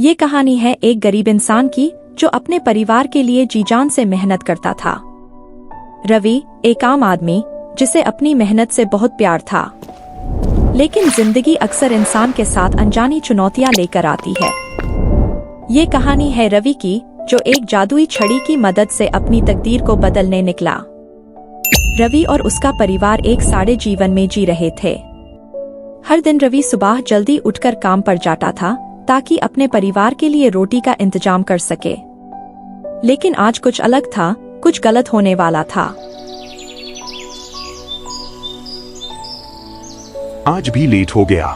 ये कहानी है एक गरीब इंसान की जो अपने परिवार के लिए जी जान से मेहनत करता था। रवि एक आम आदमी जिसे अपनी मेहनत से बहुत प्यार था, लेकिन जिंदगी अक्सर इंसान के साथ अनजानी चुनौतियां लेकर आती है। ये कहानी है रवि की, जो एक जादुई छड़ी की मदद से अपनी तकदीर को बदलने निकला। रवि और उसका परिवार एक सादे जीवन में जी रहे थे। हर दिन रवि सुबह जल्दी उठकर काम पर जाता था ताकि अपने परिवार के लिए रोटी का इंतजाम कर सके। लेकिन आज कुछ अलग था, कुछ गलत होने वाला था। आज भी लेट हो गया।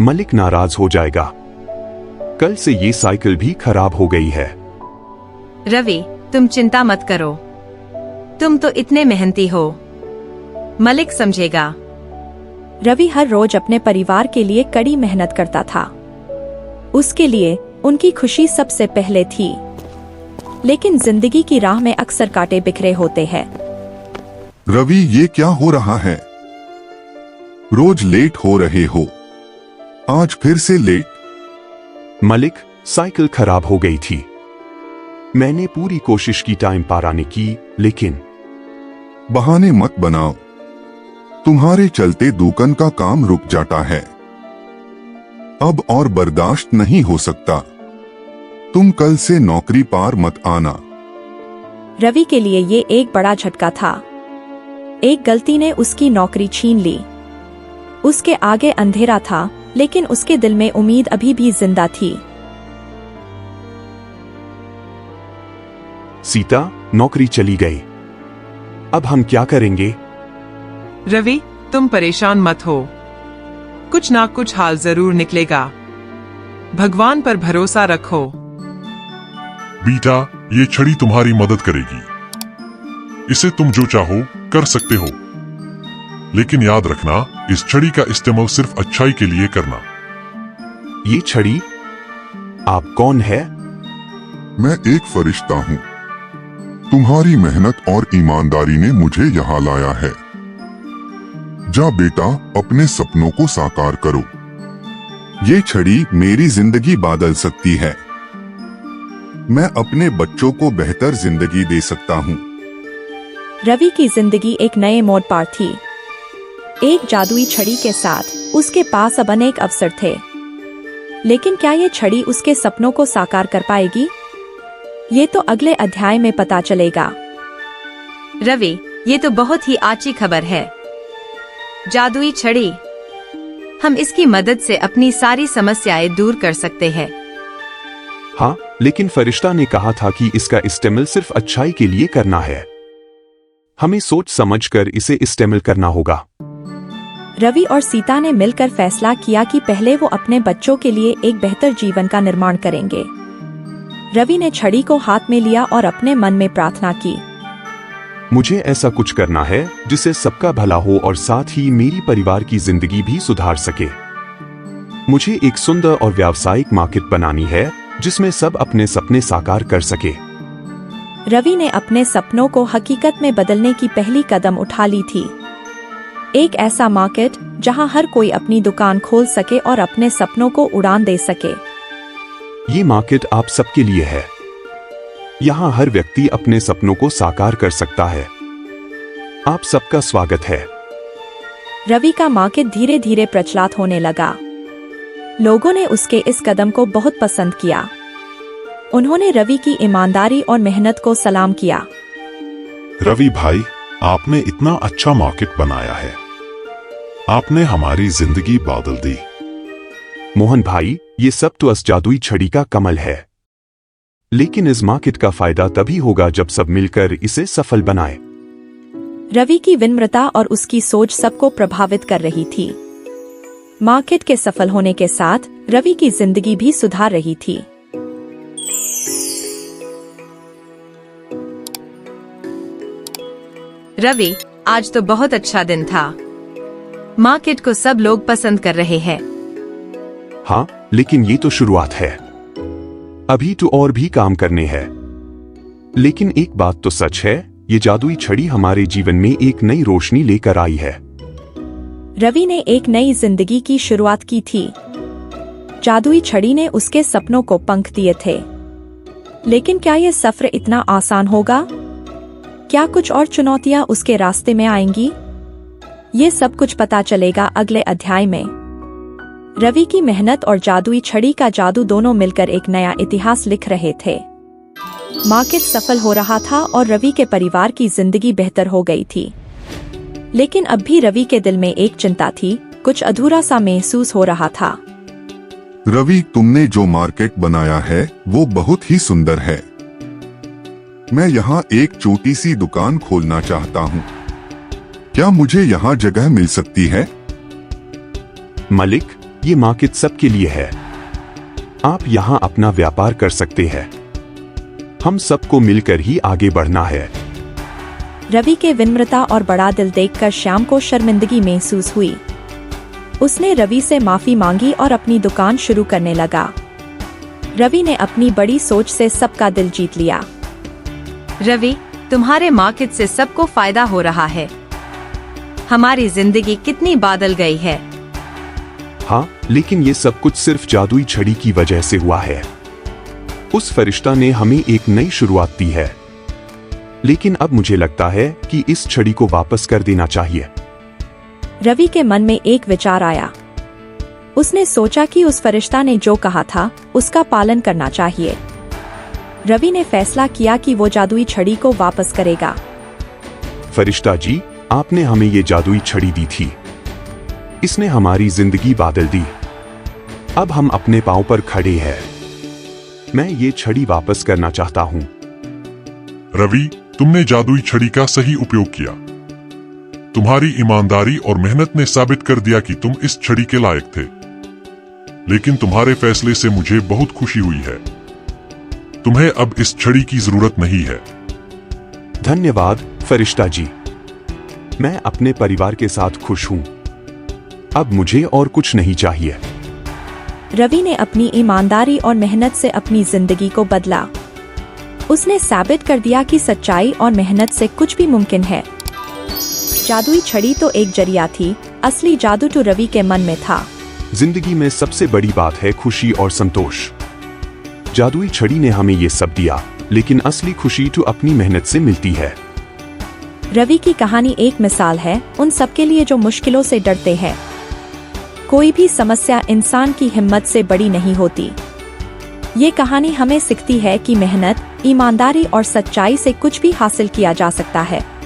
मलिक नाराज हो जाएगा। कल से ये साइकिल भी खराब हो गई है। रवि, तुम चिंता मत करो। तुम तो इतने मेहनती हो। मलिक समझेगा। रवि हर रोज अपने परिवार के लिए कड़ी मेहनत करता था। उसके लिए उनकी खुशी सबसे पहले थी। लेकिन जिंदगी की राह में अक्सर कांटे बिखरे होते हैं। रवि, ये क्या हो रहा है? रोज लेट हो रहे हो, आज फिर से लेट। मलिक, साइकिल खराब हो गई थी। मैंने पूरी कोशिश की टाइम पार आने की, लेकिन बहाने मत बनाओ। तुम्हारे चलते दुकान का काम रुक जाता है। अब और बर्दाश्त नहीं हो सकता। तुम कल से नौकरी पार मत आना। रवि के लिए ये एक बड़ा झटका था। एक गलती ने उसकी नौकरी छीन ली। उसके आगे अंधेरा था, लेकिन उसके दिल में उम्मीद अभी भी जिंदा थी। सीता, नौकरी चली गई। अब हम क्या करेंगे? रवि, तुम परेशान मत हो। कुछ ना कुछ हाल जरूर निकलेगा। भगवान पर भरोसा रखो। बेटा, ये छड़ी तुम्हारी मदद करेगी। इसे तुम जो चाहो कर सकते हो, लेकिन याद रखना, इस छड़ी का इस्तेमाल सिर्फ अच्छाई के लिए करना। ये छड़ी? आप कौन है? मैं एक फरिश्ता हूँ। तुम्हारी मेहनत और ईमानदारी ने मुझे यहाँ लाया है। जा बेटा, अपने सपनों को साकार करो। ये छड़ी मेरी जिंदगी बदल सकती है। मैं अपने बच्चों को बेहतर जिंदगी दे सकता हूँ। रवि की जिंदगी एक नए मोड़ पर थी। एक जादुई छड़ी के साथ उसके पास अब अनेक अवसर थे। लेकिन क्या ये छड़ी उसके सपनों को साकार कर पाएगी? ये तो अगले अध्याय में पता चलेगा। रवि, ये तो बहुत ही अच्छी खबर है। जादुई छड़ी, हम इसकी मदद से अपनी सारी समस्याएं दूर कर सकते हैं। हाँ, लेकिन फरिश्ता ने कहा था कि इसका इस्तेमाल सिर्फ अच्छाई के लिए करना है। हमें सोच समझकर इसे इस्तेमाल करना होगा। रवि और सीता ने मिलकर फैसला किया कि पहले वो अपने बच्चों के लिए एक बेहतर जीवन का निर्माण करेंगे। रवि ने छड़ी को हाथ में लिया और अपने मन में प्रार्थना की। मुझे ऐसा कुछ करना है जिससे सबका भला हो और साथ ही मेरी परिवार की जिंदगी भी सुधार सके। मुझे एक सुंदर और व्यावसायिक मार्केट बनानी है जिसमें सब अपने सपने साकार कर सके। रवि ने अपने सपनों को हकीकत में बदलने की पहली कदम उठा ली थी। एक ऐसा मार्केट जहां हर कोई अपनी दुकान खोल सके और अपने सपनों को उड़ान दे सके। ये मार्केट आप सबके लिए है। यहाँ हर व्यक्ति अपने सपनों को साकार कर सकता है। आप सबका स्वागत है। रवि का मार्केट धीरे धीरे प्रचलित होने लगा। लोगों ने उसके इस कदम को बहुत पसंद किया। उन्होंने रवि की ईमानदारी और मेहनत को सलाम किया। रवि भाई, आपने इतना अच्छा मार्केट बनाया है। आपने हमारी जिंदगी बदल दी। मोहन भाई, ये सब तो इस जादुई छड़ी का कमाल है। लेकिन इस मार्केट का फायदा तभी होगा जब सब मिलकर इसे सफल बनाए। रवि की विनम्रता और उसकी सोच सबको प्रभावित कर रही थी। मार्केट के सफल होने के साथ रवि की जिंदगी भी सुधार रही थी। रवि, आज तो बहुत अच्छा दिन था। मार्केट को सब लोग पसंद कर रहे हैं। हाँ, लेकिन ये तो शुरुआत है। अभी तो और भी काम करने हैं। लेकिन एक बात तो सच है, ये जादुई छड़ी हमारे जीवन में एक नई रोशनी लेकर आई है। रवि ने एक नई जिंदगी की शुरुआत की थी। जादुई छड़ी ने उसके सपनों को पंख दिए थे। लेकिन क्या यह सफर इतना आसान होगा? क्या कुछ और चुनौतियां उसके रास्ते में आएंगी? ये सब कुछ पता चलेगा अगले अध्याय में। रवि की मेहनत और जादुई छड़ी का जादू दोनों मिलकर एक नया इतिहास लिख रहे थे। मार्केट सफल हो रहा था और रवि के परिवार की जिंदगी बेहतर हो गई थी। लेकिन अब भी रवि के दिल में एक चिंता थी, कुछ अधूरा सा महसूस हो रहा था। रवि, तुमने जो मार्केट बनाया है वो बहुत ही सुंदर है। मैं यहाँ एक छोटी सी दुकान खोलना चाहता हूँ। क्या मुझे यहाँ जगह मिल सकती है? मलिक, ये मार्केट सबके लिए है। आप यहाँ अपना व्यापार कर सकते हैं। हम सबको मिलकर ही आगे बढ़ना है। रवि के विनम्रता और बड़ा दिल देखकर श्याम को शर्मिंदगी महसूस हुई। उसने रवि से माफी मांगी और अपनी दुकान शुरू करने लगा। रवि ने अपनी बड़ी सोच से सबका दिल जीत लिया। रवि, तुम्हारे मार्केट से सबको फायदा हो रहा है। हमारी जिंदगी कितनी बदल गई है। हाँ, लेकिन ये सब कुछ सिर्फ जादुई छड़ी की वजह से हुआ है। उस फरिश्ता ने हमें एक नई शुरुआत दी है। लेकिन अब मुझे लगता है कि इस छड़ी को वापस कर देना चाहिए। रवि के मन में एक विचार आया। उसने सोचा कि उस फरिश्ता ने जो कहा था उसका पालन करना चाहिए। रवि ने फैसला किया कि वो जादुई छड़ी को वापस करेगा। फरिश्ता जी, आपने हमें ये जादुई छड़ी दी थी। इसने हमारी जिंदगी बदल दी। अब हम अपने पांव पर खड़े हैं। मैं ये छड़ी वापस करना चाहता हूँ। रवि, तुमने जादुई छड़ी का सही उपयोग किया। तुम्हारी ईमानदारी और मेहनत ने साबित कर दिया कि तुम इस छड़ी के लायक थे। लेकिन तुम्हारे फैसले से मुझे बहुत खुशी हुई है। तुम्हें अब इस छड़ी की जरूरत नहीं है। धन्यवाद फरिश्ता जी। मैं अपने परिवार के साथ खुश हूँ। अब मुझे और कुछ नहीं चाहिए। रवि ने अपनी ईमानदारी और मेहनत से अपनी जिंदगी को बदला। उसने साबित कर दिया कि सच्चाई और मेहनत से कुछ भी मुमकिन है। जादुई छड़ी तो एक जरिया थी, असली जादू तो रवि के मन में था। जिंदगी में सबसे बड़ी बात है खुशी और संतोष। जादुई छड़ी ने हमें ये सब दिया, लेकिन असली खुशी तो अपनी मेहनत से मिलती है। रवि की कहानी एक मिसाल है उन सबके लिए जो मुश्किलों से डरते हैं। कोई भी समस्या इंसान की हिम्मत से बड़ी नहीं होती। ये कहानी हमें सिखाती है कि मेहनत, ईमानदारी और सच्चाई से कुछ भी हासिल किया जा सकता है।